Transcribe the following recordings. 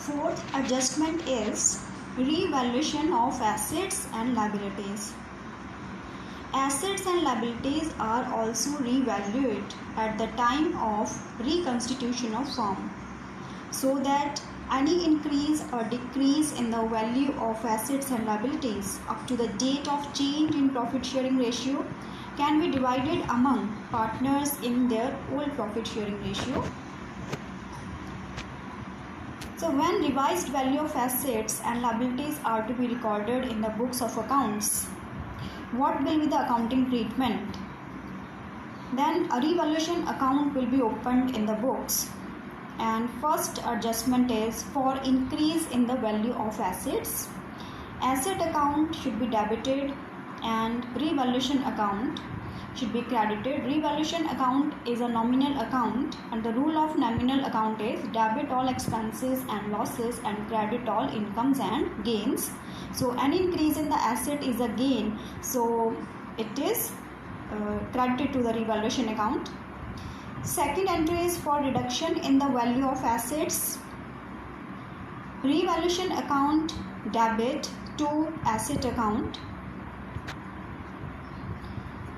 Fourth adjustment is revaluation of assets and liabilities. Assets and liabilities are also revalued at the time of reconstitution of firm, so that any increase or decrease in the value of assets and liabilities up to the date of change in profit sharing ratio can be divided among partners in their old profit sharing ratio. So when revised value of assets and liabilities are to be recorded in the books of accounts, what will be the accounting treatment? Then a revaluation account will be opened in the books, and first adjustment is for increase in the value of assets. Asset account should be debited and revaluation account should be credited. Revaluation account is a nominal account, and the rule of nominal account is debit all expenses and losses and credit all incomes and gains. So any increase in the asset is a gain, so it is credited to the revaluation account. Second entry is for reduction in the value of assets. Revaluation account debit to asset account.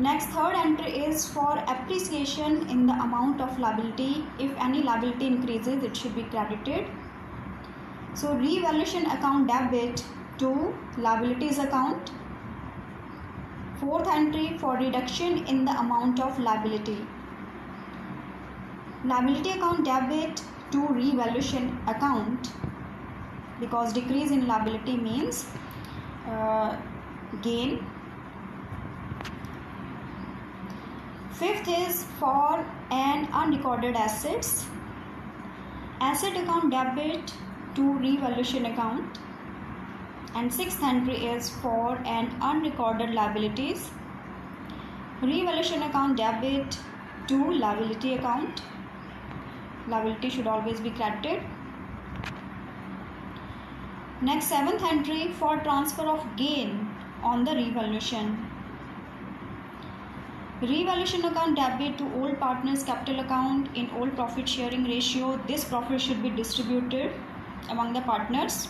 Next, third entry is for appreciation in the amount of liability. If any liability increases, it should be credited. So revaluation account debit to liabilities account. Fourth entry for reduction in the amount of liability. Liability account debit to revaluation account, because decrease in liability means gain. Fifth is for an unrecorded assets. Asset account debit to revaluation account. And sixth entry is for an unrecorded liabilities. Revaluation account debit to liability account. Liability should always be credited. Next, seventh entry for transfer of gain on the revaluation. Revaluation account debit to old partners capital account in old profit sharing ratio. This profit should be distributed among the partners.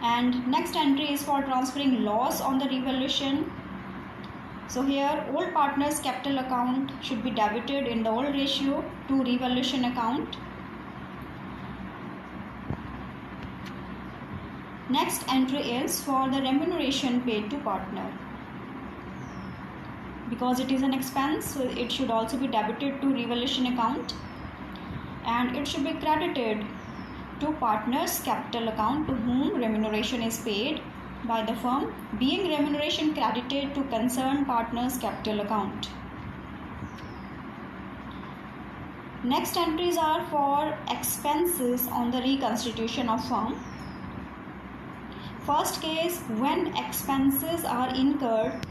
And next entry is for transferring loss on the revaluation. So here old partners capital account should be debited in the old ratio to revaluation account. Next entry is for the remuneration paid to partner. Because it is an expense, so it should also be debited to revaluation account, and it should be credited to partners capital account to whom remuneration is paid by the firm, being remuneration credited to concerned partners capital account. Next entries are for expenses on the reconstitution of firm. First case, when expenses are incurred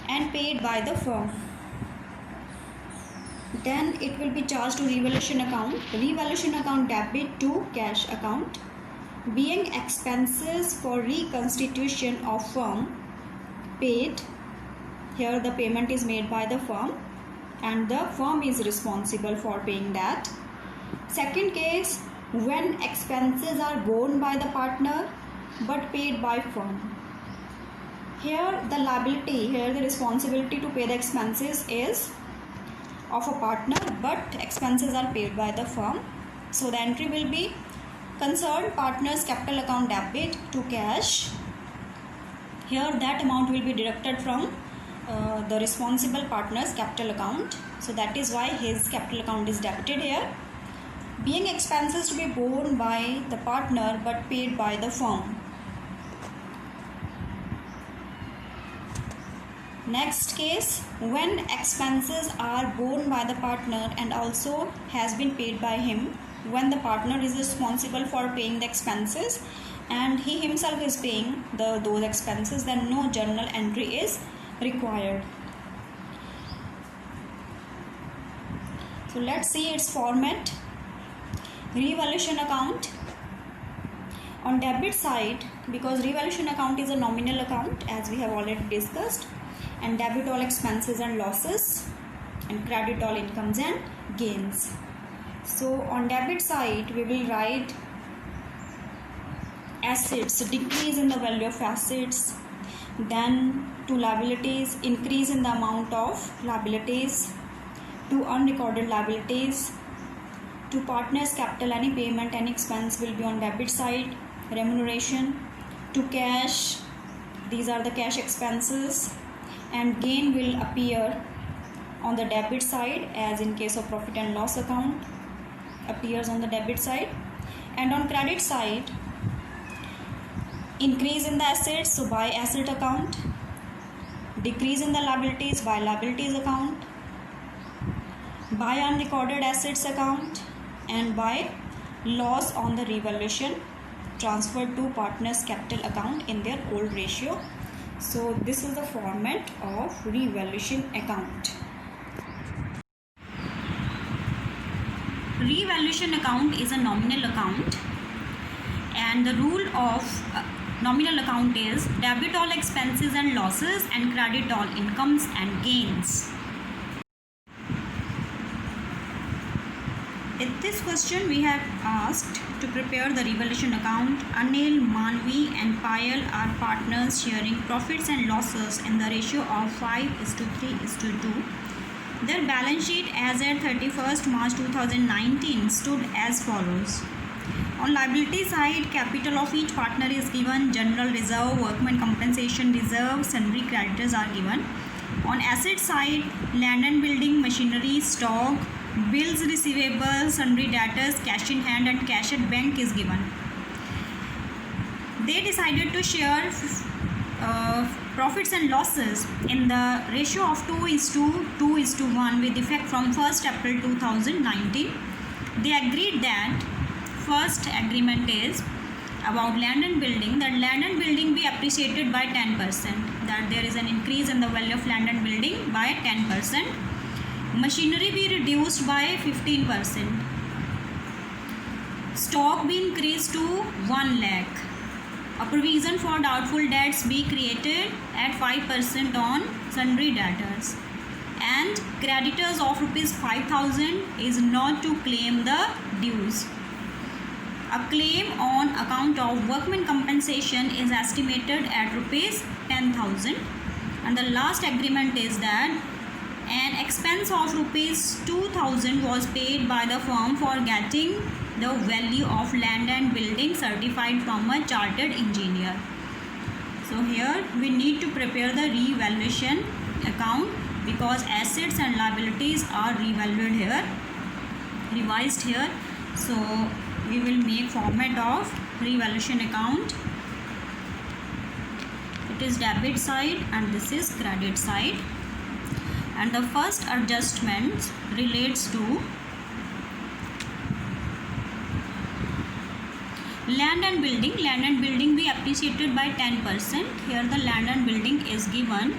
and paid by the firm, then it will be charged to revaluation account. Revaluation account debit to cash account, being expenses for reconstitution of firm paid. Here the payment is made by the firm and the firm is responsible for paying that. Second case, when expenses are borne by the partner but paid by firm. Here the liability, here the responsibility to pay the expenses is of a partner, but expenses are paid by the firm. So the entry will be concerned partners capital account debit to cash. Here that amount will be deducted from the responsible partner's capital account. So that is why his capital account is debited here. Being expenses to be borne by the partner but paid by the firm. Next case, when expenses are borne by the partner and also has been paid by him, when the partner is responsible for paying the expenses and he himself is paying those expenses, then no journal entry is required. So let's see its format. Revaluation account. On debit side, because revaluation account is a nominal account as we have already discussed, and debit all expenses and losses and credit all incomes and gains. So on debit side we will write assets, decrease in the value of assets. Then to liabilities, increase in the amount of liabilities. To unrecorded liabilities. To partners capital, any payment, any expense will be on debit side. Remuneration. To cash, these are the cash expenses, and gain will appear on the debit side, as in case of profit and loss account appears on the debit side. And on credit side, increase in the assets, so by asset account. Decrease in the liabilities, by liabilities account. By unrecorded assets account, and by loss on the revaluation transferred to partners capital account in their old ratio. So this is the format of revaluation account. Revaluation account is a nominal account, and the rule of nominal account is debit all expenses and losses and credit all incomes and gains. In this question we have asked to prepare the revaluation account. Anil, Manvi and Payal are partners sharing profits and losses in the ratio of 5:3:2. Their balance sheet as at 31st March 2019 stood as follows. On liability side, capital of each partner is given, general reserve, workman compensation reserve, sundry creditors are given. On asset side, land and building, machinery, stock, bills receivable, sundry debtors, cash in hand and cash at bank is given. They decided to share profits and losses in the ratio of 2:1 with effect from 1st April 2019. They agreed that first agreement is about land and building, that land and building be appreciated by 10%, that there is an increase in the value of land and building by 10%. Machinery be reduced by 15%. Stock be increased to 1 lakh. A provision for doubtful debts be created at 5% on sundry debtors. And creditors of rupees 5,000 is not to claim the dues. A claim on account of workman compensation is estimated at rupees 10,000. And the last agreement is that an expense of rupees 2,000 was paid by the firm for getting the value of land and building certified from a chartered engineer. So here we need to prepare the revaluation account because assets and liabilities are revalued here, revised here. So we will make format of revaluation account. It is debit side and this is credit side. And the first adjustment relates to land and building. Land and building be appreciated by 10%. Here the land and building is given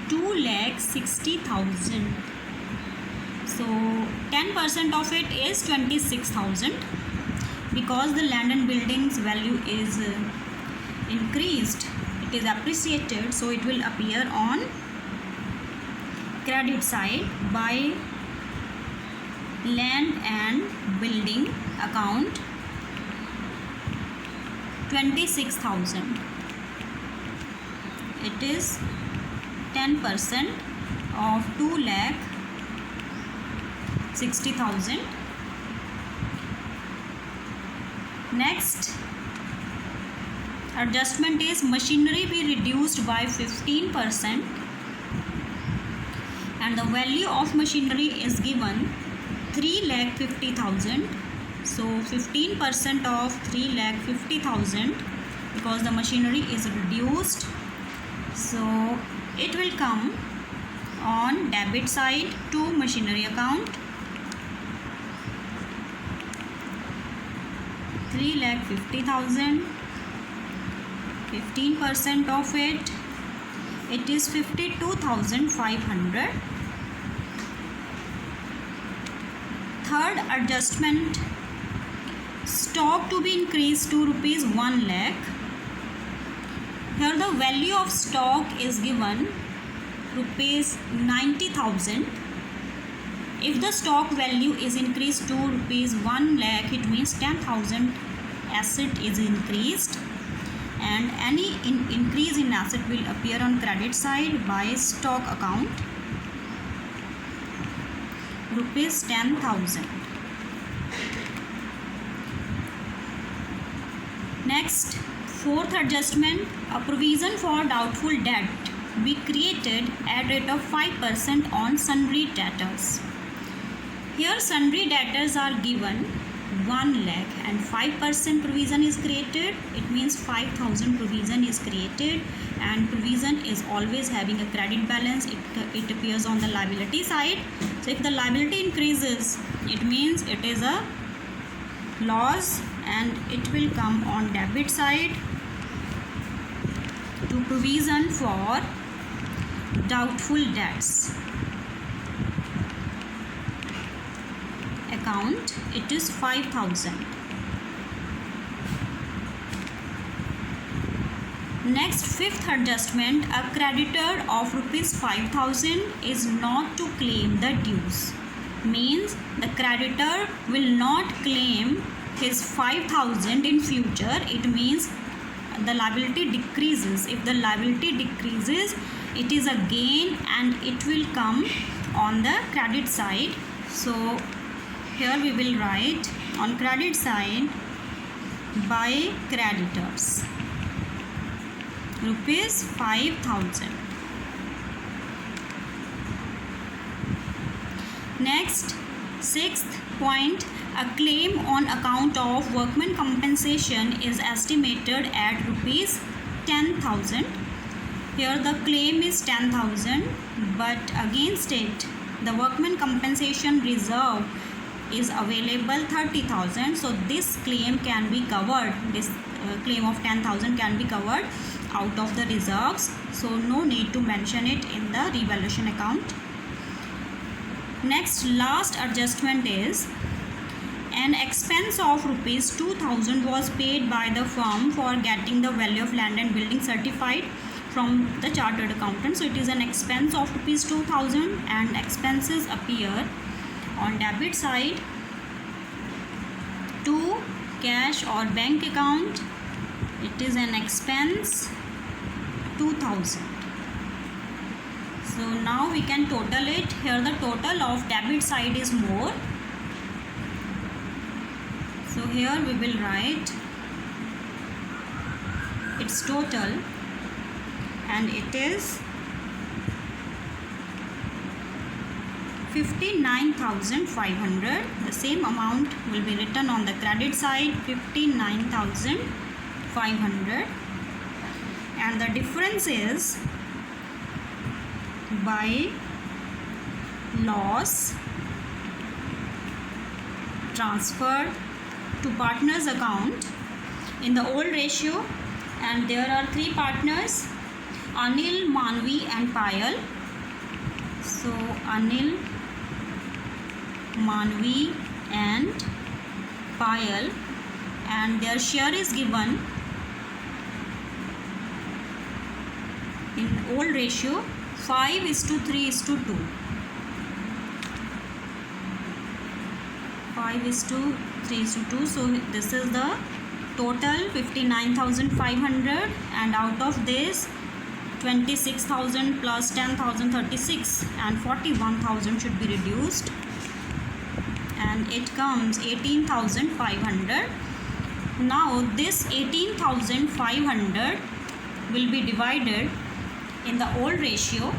2,60,000. So 10% of it is 26,000. Because the land and building's value is increased, it is appreciated, so it will appear on credit side by land and building account 26,000. It is 10% of 2,60,000. Next adjustment is machinery be reduced by 15%. And the value of machinery is given 3,50,000. So 15% of 3,50,000 because the machinery is reduced. So it will come on debit side to machinery account. 3,50,000. 15% of it is 52,500. Third adjustment, stock to be increased to rupees 1 lakh. Here the value of stock is given rupees 90,000. If the stock value is increased to rupees 1 lakh, it means 10,000 asset is increased, and any increase in asset will appear on credit side by stock account, rupees 10,000. Next, fourth adjustment, a provision for doubtful debt be created at rate of 5% on sundry debtors. Here sundry debtors are given 1 lakh and 5% provision is created. It means 5,000 provision is created, and provision is always having a credit balance. It appears on the liability side. So if the liability increases, it means it is a loss, and it will come on debit side to provision for doubtful debts account. It is 5,000. Next, fifth adjustment, a creditor of rupees 5,000 is not to claim the dues. Means the creditor will not claim his 5,000 in future. It means the liability decreases. If the liability decreases, it is a gain and it will come on the credit side. So here we will write on credit side by creditors rupees 5,000. Next, sixth point, a claim on account of workman compensation is estimated at rupees 10,000. Here the claim is 10,000, but against it the workman compensation reserve is available 30,000. So this claim can be covered. This claim of 10,000 can be covered out of the reserves. So no need to mention it in the revaluation account. Next, last adjustment is an expense of rupees 2,000 was paid by the firm for getting the value of land and building certified from the chartered accountant. So it is an expense of rupees 2,000, and expenses appear on debit side to cash or bank account. It is an expense 2,000. So now we can total it. Here the total of debit side is more. So here we will write its total, and it is 59,500. The same amount will be written on the credit side, 59,500, and the difference is by loss transferred to partners account in the old ratio, and there are 3 partners, Anil, Manvi and Payal. So Anil, Manvi and Payal, and their share is given in old ratio 5:3:2. 5:3:2. So this is the total 59,500, and out of this 26,000 plus 10,000, 36, and 41,000 should be reduced, and it comes 18,500. Now this 18,500 will be divided in the old ratio,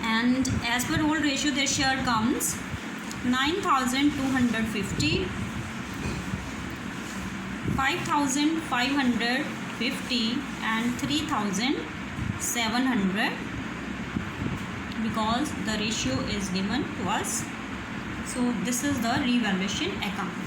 and as per old ratio their share comes 9,250, 5,550 and 3,700, because the ratio is given to us. So this is the revaluation account.